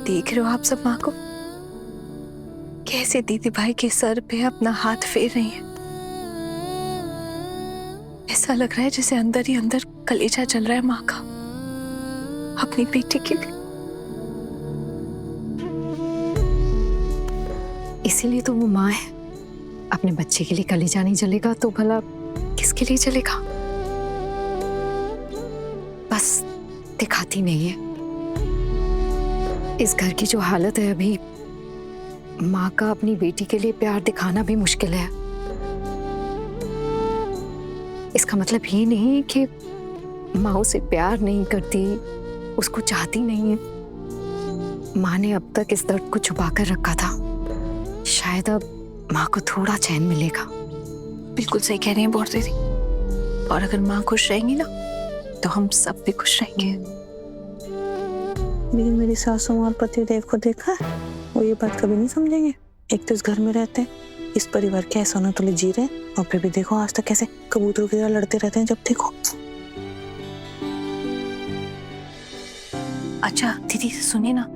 देख रहे हो आप सब माँ को कैसे दीदी भाई के सर पे अपना हाथ फेर रही है। ऐसा लग रहा है जैसे अंदर ही अंदर कलेजा चल रहा है माँ का अपनी बेटी के लिए। इसीलिए तो वो माँ है। अपने बच्चे के लिए कलेजा नहीं जलेगा तो भला किसके लिए जलेगा? बस दिखाती नहीं है। इस घर की जो हालत है अभी, माँ का अपनी बेटी के लिए प्यार दिखाना भी मुश्किल है। इसका मतलब ये नहीं कि माँ उसे प्यार नहीं करती, उसको चाहती नहीं है। माँ ने अब तक इस दर्द को छुपा कर रखा था। शायद अब माँ को थोड़ा चैन मिलेगा। बिल्कुल सही कह रही हैं बौर दीदी। और अगर माँ खुश रहेंगी ना तो हम सब भी खुश रहेंगे। लेकिन मेरी सासू और पतिदेव को देखा है, वो ये बात कभी नहीं समझेंगे। एक तो इस घर में रहते हैं, इस परिवार के सोना तोले जी रहे हैं, और फिर भी देखो आज तक कैसे कबूतरों की तरह लड़ते रहते हैं जब देखो। अच्छा दीदी सुनिए ना,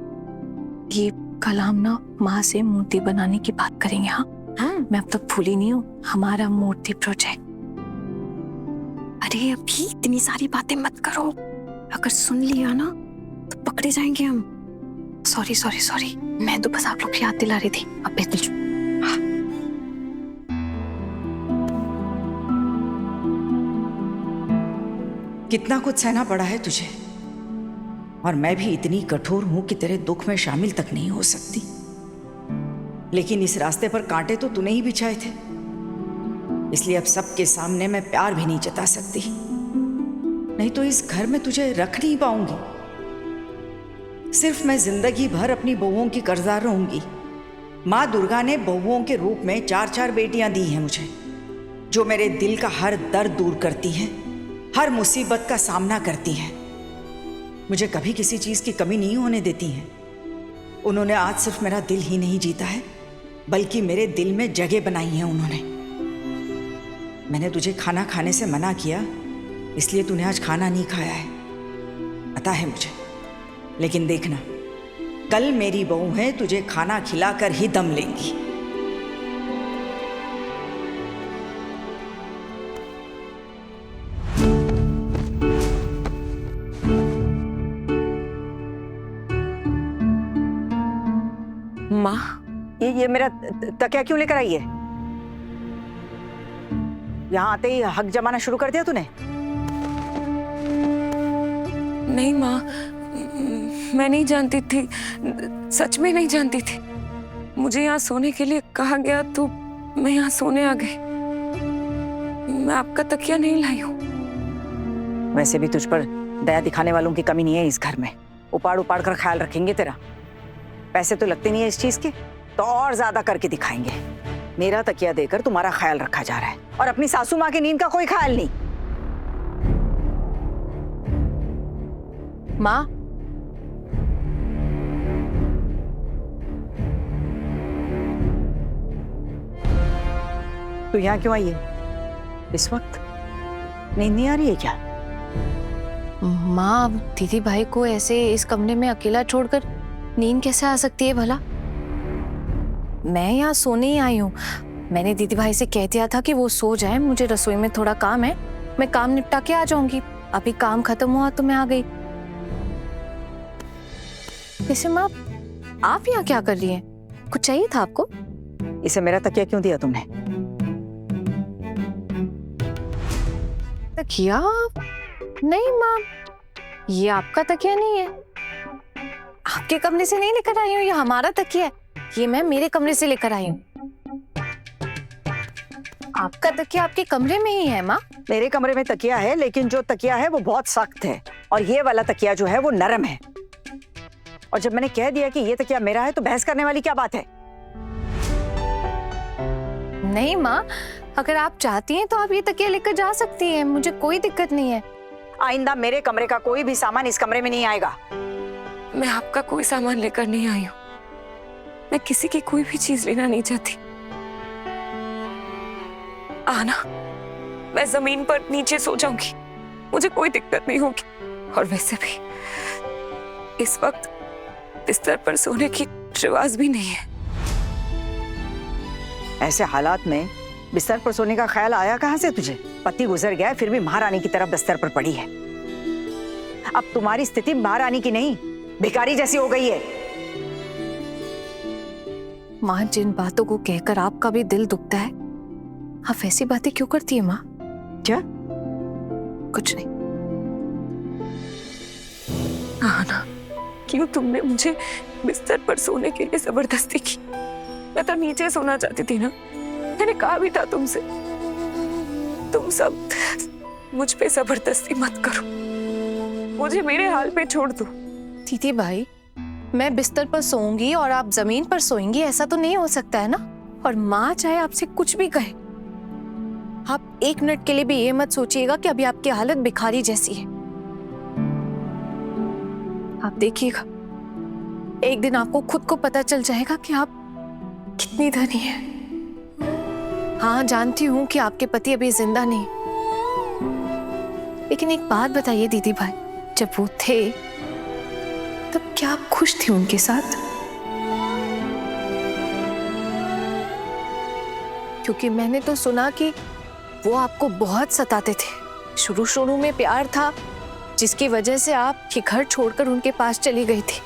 ये कल हम ना माँ से मूर्ति बनाने की बात करेंगे। हाँ मैं अब तक भूली नहीं हूँ हमारा मूर्ति प्रोजेक्ट। अरे अभी इतनी सारी बातें मत करो, अगर सुन लिया ना तो पकड़े जाएंगे हम। सॉरी सॉरी सॉरी, मैं तो बस आप लोग याद दिला रही थी। अब बिल्कुल चुप। कितना कुछ सहना पड़ा है तुझे, और मैं भी इतनी कठोर हूं कि तेरे दुख में शामिल तक नहीं हो सकती। लेकिन इस रास्ते पर कांटे तो तूने ही बिछाए थे, इसलिए अब सबके सामने मैं प्यार भी नहीं जता सकती। नहीं तो इस घर में तुझे रख नहीं पाऊंगी। सिर्फ मैं जिंदगी भर अपनी बहुओं की कर्जदार रहूंगी। माँ दुर्गा ने बहुओं के रूप में 4-4 बेटियां दी हैं मुझे, जो मेरे दिल का हर दर्द दूर करती हैं, हर मुसीबत का सामना करती हैं। मुझे कभी किसी चीज की कमी नहीं होने देती हैं। उन्होंने आज सिर्फ मेरा दिल ही नहीं जीता है, बल्कि मेरे दिल में जगह बनाई है उन्होंने। मैंने तुझे खाना खाने से मना किया, इसलिए तूने आज खाना नहीं खाया है, पता है मुझे। लेकिन देखना, कल मेरी बहू है, तुझे खाना खिलाकर ही दम लेंगी। माँ ये मेरा तकिया क्यों लेकर आई है? यहाँ आते ही हक जमाना शुरू कर दिया तूने? नहीं माँ, मैं नहीं जानती थी, सच में नहीं जानती थी। मुझे यहाँ सोने के लिए कहा गया तो मैं यहाँ सोने आ गई। मैं आपका तकिया नहीं लाई हूँ। वैसे भी तुझ पर दया दिखाने वालों की कमी नहीं है इस घर में। उपाड़ उपाड़ कर ख्याल रखेंगे तेरा। पैसे तो लगते नहीं है इस चीज के, तो और ज्यादा करके दिखाएंगे। मेरा तकिया देकर तुम्हारा ख्याल रखा जा रहा है, और अपनी सासू माँ की नींद का कोई ख्याल नहीं। माँ तो यहाँ क्यों आई है इस वक्त? नींद नहीं आ रही है क्या? माँ, दीदी भाई को ऐसे इस कमरे में अकेला छोड़कर नींद कैसे आ सकती है भला? मैं यहाँ सोने ही आई हूँ। मैंने दीदी भाई से कह दिया था कि वो सो जाए, मुझे रसोई में थोड़ा काम है, मैं काम निपटा के आ जाऊंगी। अभी काम खत्म हुआ तो मैं आ गई। वैसे माँ, आप यहाँ क्या कर रही हैं? कुछ चाहिए था आपको? इसे मेरा तकिया क्यों दिया तुमने? तकिया? नहीं माँ, ये आपका तकिया नहीं है। आपके कमरे से नहीं लेकर आई हूँ, ये हमारा तकिया है। ये मैं मेरे कमरे से लेकर आई हूँ। आपका तकिया आपके कमरे में ही है माँ। मेरे कमरे में तकिया है, लेकिन जो तकिया है वो बहुत सख्त है, और ये वाला तकिया जो है वो नरम है। और जब मैंने कह दिया कि ये तकिया मेरा है तो बहस करने वाली क्या बात है? नहीं माँ, अगर आप चाहती हैं तो आप ये तकिया लेकर जा सकती हैं, मुझे कोई दिक्कत नहीं है। आइंदा मेरे कमरे का कोई भी सामान इस कमरे में नहीं आएगा। मैं आपका कोई सामान लेकर नहीं आई हूँ। मैं किसी की कोई भी चीज लेना नहीं चाहती। आना, मैं जमीन पर नीचे सो जाऊंगी, मुझे कोई दिक्कत नहीं होगी। और वैसे भी इस वक्त बिस्तर पर सोने की रिवाज भी नहीं है। ऐसे हालात में बिस्तर पर सोने का ख्याल आया कहाँ से तुझे? पति गुजर गया फिर भी महारानी की तरह बिस्तर पर पड़ी है। अब तुम्हारी स्थिति महारानी की नहीं, भिखारी जैसी हो गई है। माँ, जिन बातों को कहकर आपका भी दिल दुखता है, आप वैसी बातें क्यों करती है माँ? क्या? कुछ नहीं। हाँ ना, क्यों तुमने मुझे बिस्तर पर सोने के लिए जबरदस्ती की? मैं तो नीचे सोना चाहती थी ना। मैंने कहा भी था तुमसे, तुम सब मुझ पे जबरदस्ती मत करो, मुझे मेरे हाल पे छोड़ दो। दीदी भाई, मैं बिस्तर पर सोऊंगी और आप जमीन पर सोएंगी, ऐसा तो नहीं हो सकता है ना। और माँ चाहे आपसे कुछ भी कहे, आप एक मिनट के लिए भी ये मत सोचिएगा कि अभी आपकी हालत भिखारी जैसी है। आप देखिएगा, एक दिन आपको खुद को पता चल जाएगा कि आप कितनी धनी हैं। हाँ, जानती हूँ कि आपके पति अभी जिंदा नहीं, लेकिन एक बात बताइए दीदी भाई, जब वो थे तब क्या आप खुश थी उनके साथ? क्योंकि मैंने तो सुना कि वो आपको बहुत सताते थे। शुरू शुरू में प्यार था, जिसकी वजह से आप ये घर छोड़कर उनके पास चली गई थी।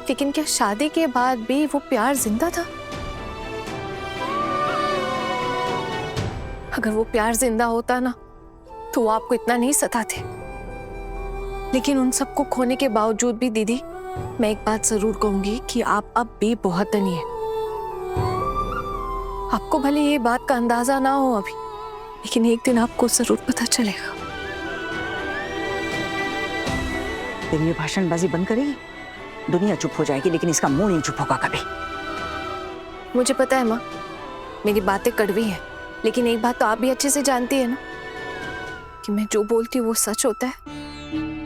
लेकिन क्या शादी के बाद भी वो प्यार जिंदा था? अगर वो प्यार जिंदा होता ना, तो वो आपको इतना नहीं सताते। लेकिन उन सबको खोने के बावजूद भी दीदी, मैं एक बात जरूर कहूंगी कि आप अब भी बहुत धनी हैं। आपको भले ये बात का अंदाजा ना हो अभी, लेकिन एक दिन आपको जरूर पता चलेगा। तेरी ये भाषणबाजी बंद करेगी, दुनिया चुप हो जाएगी, लेकिन इसका मुंह नहीं चुप होगा कभी। मुझे पता है माँ, मेरी बातें कड़वी हैं, लेकिन एक बात तो आप भी अच्छे से जानती है ना, कि मैं जो बोलती हूँ वो सच होता है,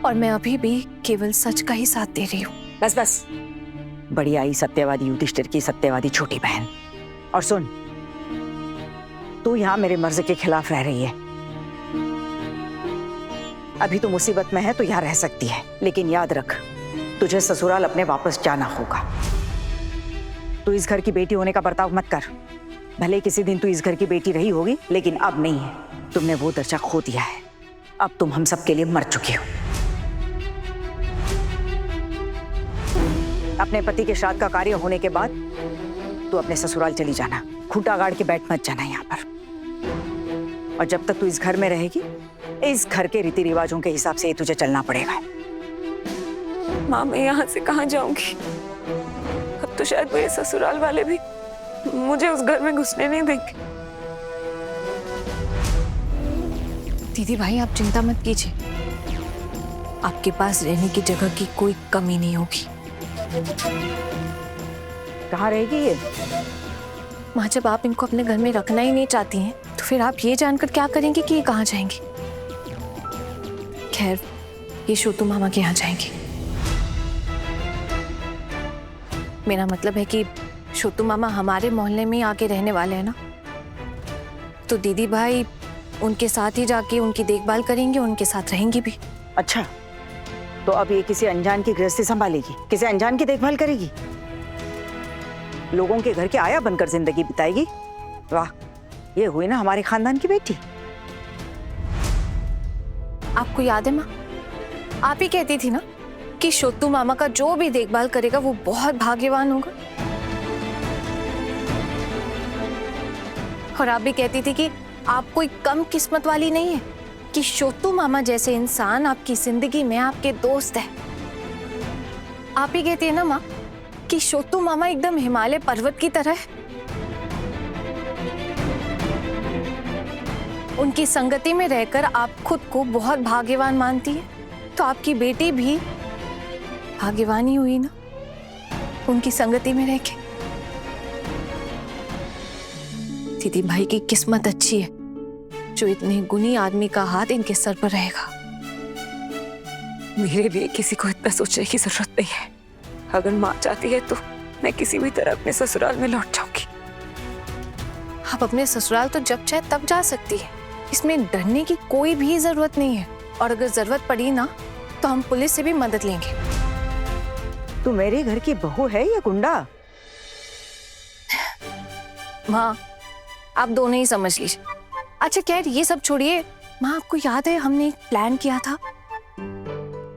और मैं अभी भी केवल सच का ही साथ दे रही हूँ। बस बस, बड़ी आई सत्यवादी युधिष्ठिर की सत्यवादी छोटी बहन। और सुन, तू यहाँ मेरे मर्जी के खिलाफ रह रही है। अभी तो मुसीबत में है तो यहाँ रह सकती है, लेकिन याद रख, तुझे ससुराल अपने वापस जाना होगा। तू इस घर की बेटी होने का बर्ताव मत कर। भले किसी दिन तू इस घर की बेटी रही होगी, लेकिन अब नहीं है। तुमने वो दर्जा खो दिया है। अब तुम हम सब के लिए मर चुकी हो। अपने पति के श्राद्ध का कार्य होने के बाद तू अपने ससुराल चली जाना। खूंटा गाड़ के बैठ मत जाना यहाँ पर। और जब तक तू इस घर में रहेगी, इस घर के रीति रिवाजों के हिसाब से ही तुझे चलना पड़ेगा। माँ, मैं यहाँ से कहाँ जाऊंगी? अब तो शायद मेरे ससुराल वाले भी मुझे उस घर में घुसने नहीं देंगे। दीदी भाई, आप चिंता मत कीजिए, आपके पास रहने की जगह की कोई कमी नहीं होगी। कहाँ रहेगी ये? माँ, जब आप इनको अपने घर में रखना ही नहीं चाहती हैं, तो फिर आप ये जानकर क्या करेंगी कि ये कहाँ जाएंगी? खैर, ये छोटू मामा के यहाँ जाएंगी। मेरा मतलब है कि छोटू मामा हमारे मोहल्ले में आके रहने वाले हैं ना, तो दीदी भाई उनके साथ ही जाके उनकी देखभाल करेंगे, उनके साथ रहेंगी भी। अच्छा, तो अब ये किसी अनजान की गृहस्थी संभालेगी, किसी अनजान की देखभाल करेगी, लोगों के घर के आया बनकर जिंदगी बिताएगी। वाह, ये हुई ना हमारे खानदान की बेटी। आपको याद है माँ, आप ही कहती थी ना कि छोटू मामा का जो भी देखभाल करेगा वो बहुत भाग्यवान होगा। और आप भी कहती थी कि आप कोई कम किस्मत वाली नहीं है, कि छोटू मामा जैसे इंसान आपकी जिंदगी में आपके दोस्त है। आप ही कहती है ना माँ कि छोटू मामा एकदम हिमालय पर्वत की तरह है। उनकी संगति में रहकर आप खुद को बहुत भाग्यवान मानती है, तो आपकी बेटी भी भाग्यवान ही हुई ना, उनकी संगति में रह के। दीदी भाई की किस्मत अच्छी है, जो इतने गुणी आदमी का हाथ इनके सर पर रहेगा। मेरे लिए किसी को इतना सोचने की जरूरत नहीं है। अगर माँ चाहती है तो मैं किसी भी तरह अपने ससुराल में लौट जाऊंगी। आप अपने ससुराल तो जब चाहे तब जा सकती है, इसमें डरने की कोई भी जरूरत नहीं है। और अगर जरूरत पड़ी ना, तो हम पुलिस से भी मदद लेंगे। तू मेरे घर की बहू है या गुंडा? माँ आप दोनों ही समझ लीजिए। अच्छा खैर ये सब छोड़िए, माँ आपको याद है हमने एक प्लान किया था?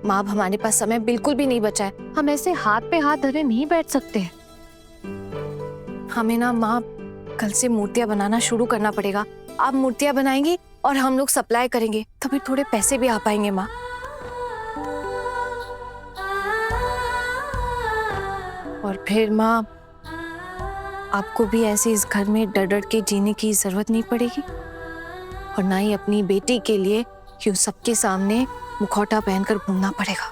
माँ अब हमारे पास समय बिल्कुल भी नहीं बचा है, हम ऐसे हाथ पे हाथ धरे नहीं बैठ सकते हैं। हमें ना माँ कल से मूर्तियां बनाना शुरू करना पड़ेगा। आप मूर्तियां बनाएंगी और हम लोग सप्लाई करेंगे, तभी थोड़े पैसे भी आ पाएंगे माँ। और फिर माँ आपको भी ऐसे इस घर में डर डर के जीने की जरूरत नहीं पड़ेगी, और ना ही अपनी बेटी के लिए क्यों सबके सामने मुखौटा पहनकर घूमना पड़ेगा।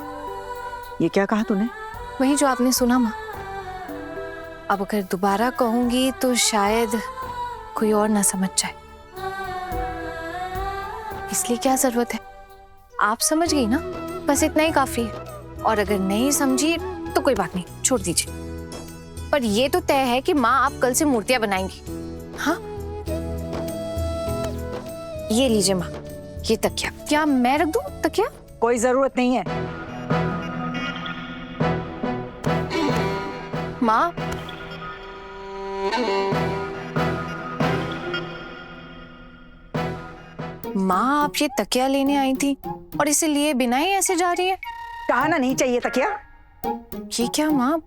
ये क्या कहा तूने? वही जो आपने सुना माँ। अब अगर दोबारा कहूंगी तो शायद कोई और ना समझ जाए, इसलिए क्या जरूरत है, आप समझ गई ना, बस इतना ही काफी है। और अगर नहीं समझी तो कोई बात नहीं, छोड़ दीजिए। पर ये तो तय है कि माँ आप कल से मूर्तियां बनाएंगी। हाँ ये लीजिए माँ, ये तकिया। क्या मैं रख दूं तकिया? कोई जरूरत नहीं है। माँ माँ आप ये तकिया लेने आई थी और इसे लिए बिना ही ऐसे जा रही है? कहा ना नहीं चाहिए तकिया। ये क्या माँ,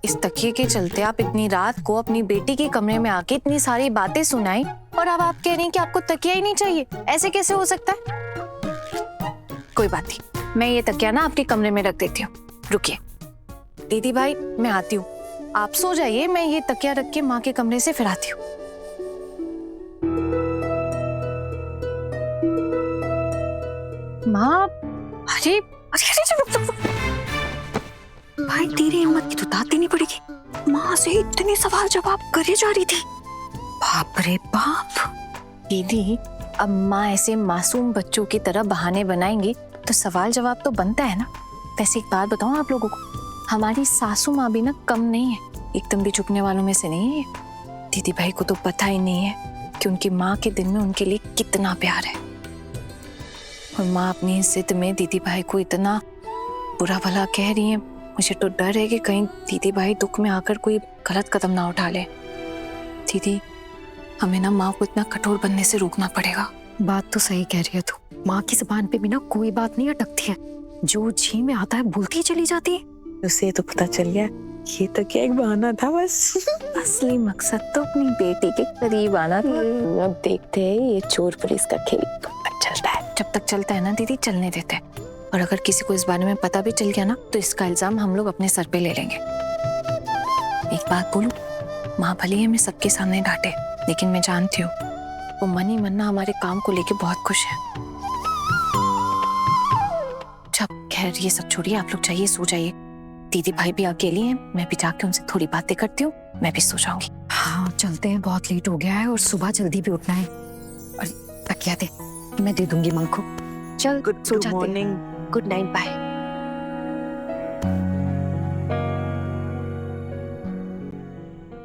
इस तकिए के चलते आप इतनी रात को अपनी बेटी के कमरे में आके इतनी सारी बातें सुनाई, और अब आप कह रही हैं कि आपको तकिया ही नहीं चाहिए? ऐसे कैसे हो सकता है? कोई बात नहीं, मैं ये तकिया ना आपके कमरे में रख देती हूँ। रुकिए दीदी भाई, मैं आती हूँ, आप सो जाइए, मैं ये तकिया रख के माँ के कमरे से फिर आती हूँ। माँ अरे भाई तेरी हिम्मत की तो दाद देनी पड़ेगी। माँ से इतने सवाल जवाब करे जा रही थी, बाप रे बाप। दीदी अब माँ ऐसे मासूम बच्चों की तरह बहाने बनाएंगी तो सवाल जवाब तो बनता है ना। वैसे एक बात बताऊं आप लोगों को, हमारी सासू माँ भी ना कम नहीं है, एकदम भी चुपने वालों में से नहीं है। दीदी भाई को तो पता ही नहीं है कि उनकी माँ के दिल में उनके लिए कितना प्यार है, और माँ अपनी जिद में दीदी भाई को इतना बुरा भला कह रही है। मुझे तो डर है कि कहीं दीदी भाई दुख में आकर कोई गलत कदम ना उठा ले। दीदी हमें ना माँ को इतना कठोर बनने से रोकना पड़ेगा। बात तो सही कह रही है तू, माँ की जुबान पे भी ना कोई बात नहीं अटकती है, जो जी में आता है बोलती ही चली जाती है। उसे तो पता चल गया ये तो क्या एक बहाना था बस। असली मकसद तो अपनी बेटी के करीब आना था। अब देखते हैं ये चोर पुलिस का खेल कब तक चलता है। जब तक चलता है ना दीदी, चलने देते हैं, और अगर किसी को इस बारे में पता भी चल गया ना तो इसका इल्जाम हम लोग अपने सर पे ले लेंगे। एक बात बोलूं, माँ भले ही हमें सबके सामने डांटे, लेकिन मैं जानती हूँ वो मन ही मन ना हमारे काम को लेके बहुत खुश है। जब खैर ये सब छोड़िए, आप लोग जाइए, सो जाइए। दीदी भाई भी अकेली हैं, मैं भी जाके उनसे थोड़ी बातें करती हूँ, मैं भी सो जाऊंगी। हाँ चलते हैं, बहुत लेट हो गया है और सुबह जल्दी भी उठना है। और तकिया दे, मैं दे दूंगी माँ को। चल गुड सो जाते हैं। मॉर्निंग। Good night, bye.